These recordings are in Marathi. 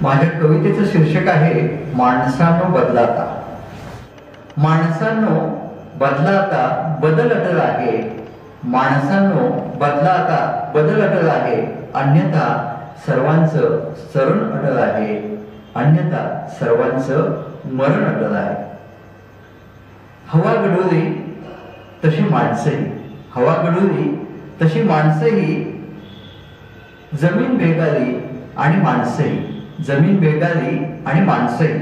माझ्या कवितेचं शीर्षक आहे माणसानो बदलाता. माणसानो बदलाता बदल अटळ आहे. माणसानो बदलाता बदल अटळ आहे. अन्यथा सर्वांचं सरण अटळ आहे. अन्यथा सर्वांचं मरण अटळ आहे. हवा गडोली तशी माणसंही, हवा गडोली तशी माणसंही, जमीन भेगाली आणि माणसंही, जमीन भेगाली आणि माणसंही.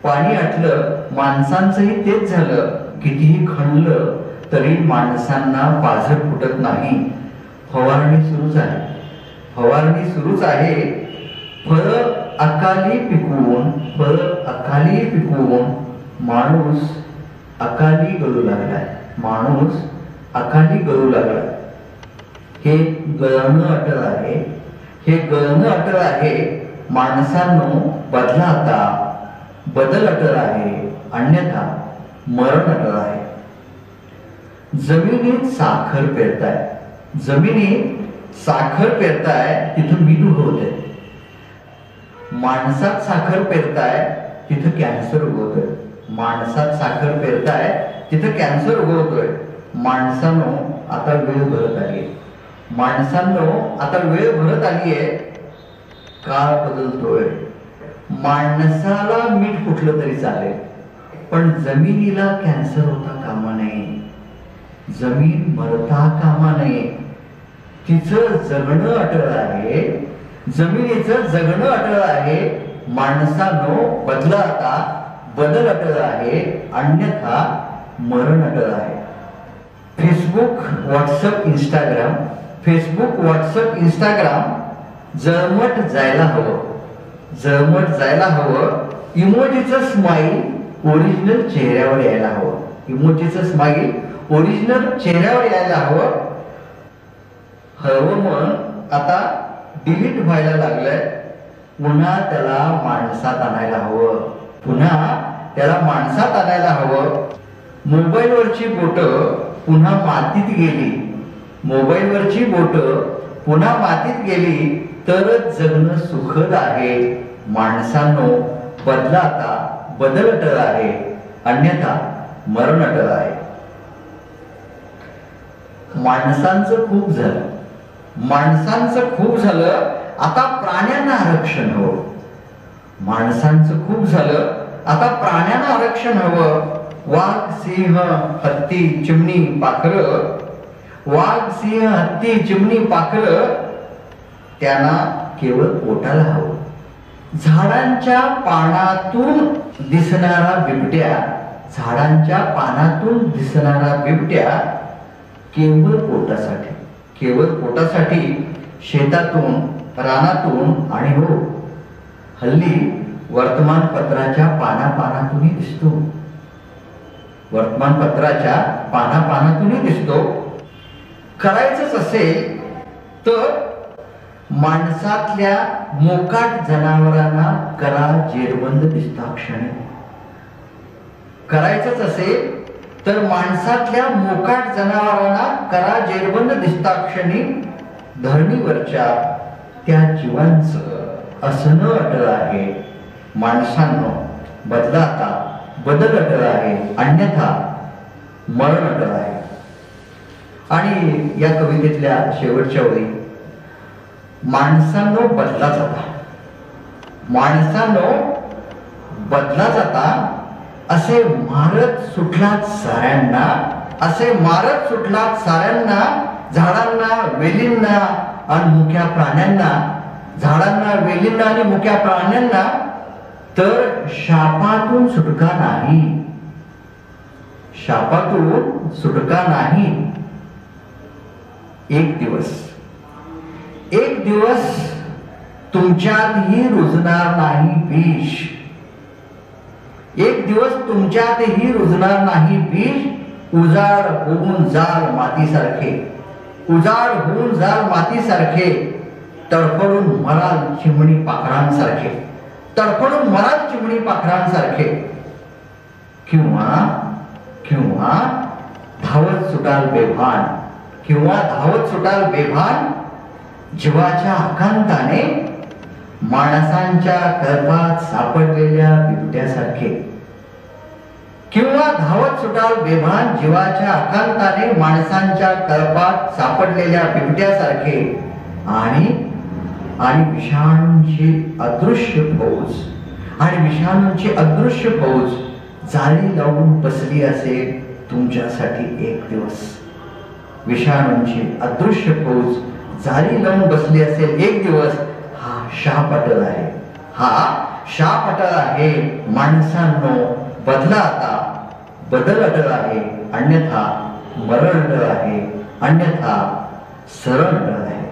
पाणी आटलं माणसांचंही तेच झालं. कितीही खणलं तरी माणसांना पाझर फुटत नाही. फवारणी सुरूच आहे, फवारणी सुरूच आहे. फळं अकाली पिकवून, फळं अकाली पिकवून माणूस अकाली गळू लागलाय. माणूस अकाली गळू लागलाय. हे गळणं अटळ आहे, हे गळणं अटळ आहे. माणसांनो बदला आता, बदल अटळ आहे. अन्यथा मरण अटळ आहे. जमिनीत साखर पेरताय, जमिनीत साखर पेरताय तिथं मीठ उगवतंय. माणसात साखर पेरताय तिथं कॅन्सर उगवतोय. माणसात साखर पेरताय तिथं कॅन्सर उगवतोय. माणसानो आता वेळ भरत आली, माणसांनो आता वेळ भरत आली आहे. काळ बदलतोय. माणसाला मीठ फुटलं तरी चालेल, पण जमिनीला कॅन्सर होता कामा नये. जमीन मरता कामा नये. तिचं जगणं अटळ आहे, जमिनीचं जगणं अटळ आहे. माणसानो बदला आता, बदल अटळ आहे. अन्यथा मरण अटळ आहे. Facebook, WhatsApp, Instagram, Facebook, WhatsApp, Instagram जळमट जायला हवं, जळमट जायला हवं. इमोजीचं स्माईल ओरिजिनल चेहऱ्यावर यायला हवं. इमोजीचं स्माईल ओरिजिनल चेहऱ्यावर यायला हवं. हवं मन आता डिलीट व्हायला लागलंय. पुन्हा त्याला माणसात आणायला हवं, पुन्हा त्याला माणसात आणायला हवं. मोबाईलवरची बोटं पुन्हा मातीत गेली, मोबाईलवरची बोटं पुन्हा मातीत गेली तरच जगणं सुखद आहे. माणसांनो बदला आता, बदल अटळ आहे. अन्यथा मरण अटळ आहे. माणसांचं खूप झालं, माणसांचं खूप झालं. आता प्राण्यांना आरक्षण हवं. माणसांचं खूप झालं, आता प्राण्यांना आरक्षण हवं. वाघ, सिंह, हत्ती, चिमणी, पाखरं, वाघ, सिंह, हत्ती, चिमणी, पाखरं त्यांना केवळ पोटाला हवं. झाडांच्या पानातून दिसणारा बिबट्या, झाडांच्या पानातून दिसणारा बिबट्या केवळ पोटासाठी, केवळ पोटासाठी शेतातून, रानातून आणि हो हल्ली वर्तमानपत्राच्या पानापानातूनही दिसतो, वर्तमानपत्राच्या पानापानातूनही दिसतो. करायचंच असेल तर माणसातल्या मोकाट जनावरांना करा जेरबंद दिसताक्षणी. करायचंच असेल तर माणसातल्या मोकाट जनावरांना करा जेरबंद दिसताक्षणी. धरणीवरच्या त्या जीवांचं असणं अटळ आहे. माणसांनो बदला आता, बदल अटळ आहे. अन्यथा मरण अटळ आहे. आणि या कवितेतल्या शेवटच्या ओळी, माणसांनो बदला जाता, माणसांनो बदला जाता. असे मारत सुटलात साऱ्यांना, असे मारत सुटलात साऱ्यांना. झाडांना, वेलींना आणि मुक्या प्राण्यांना, झाडांना, वेलींना आणि मुक्या प्राण्यांना. तर शापातून सुटका नाही, शापातून सुटका नाही. एक दिवस, एक दिवस तुमच्यातही रुजणार नाही विष. एक दिवस तुमच्यातही रुजणार नाही विष. उजाड होऊन जाल मातीसारखे, उजाड होऊन जाल मातीसारखे. तडफडून मराल चिमणी पाखरांसारखे, तडफडून मराल चिमणी पाखरांसारखे. किंवा किंवा धावत सुटाल बेभान, किंवा धावत सुटाल बेभान. जीवाच्या आकांताने, माणसांच्या कळपात सापडलेल्या बिबट्यासारखे, किंवा धावत सुटाल बेभान जीवाच्या आकांताने माणसांच्या कळपात सापडलेल्या बिबट्यासारखे, आणि विषाणूंची अदृश्य फौज, विषाणूंची अदृश्य फौज जाळी लावून बसली असेल तुमच्यासाठी एक दिवस. विषाणूंची अदृश्य फौज जाळी लावून बसली असेल एक दिवस. हा शाप अटळ आहे, हा शाप अटळ आहे. माणसांनो बदला आता, बदल अटळ आहे, अन्यथा मरण अटळ आहे, अन्यथा सरळ अटळ आहे.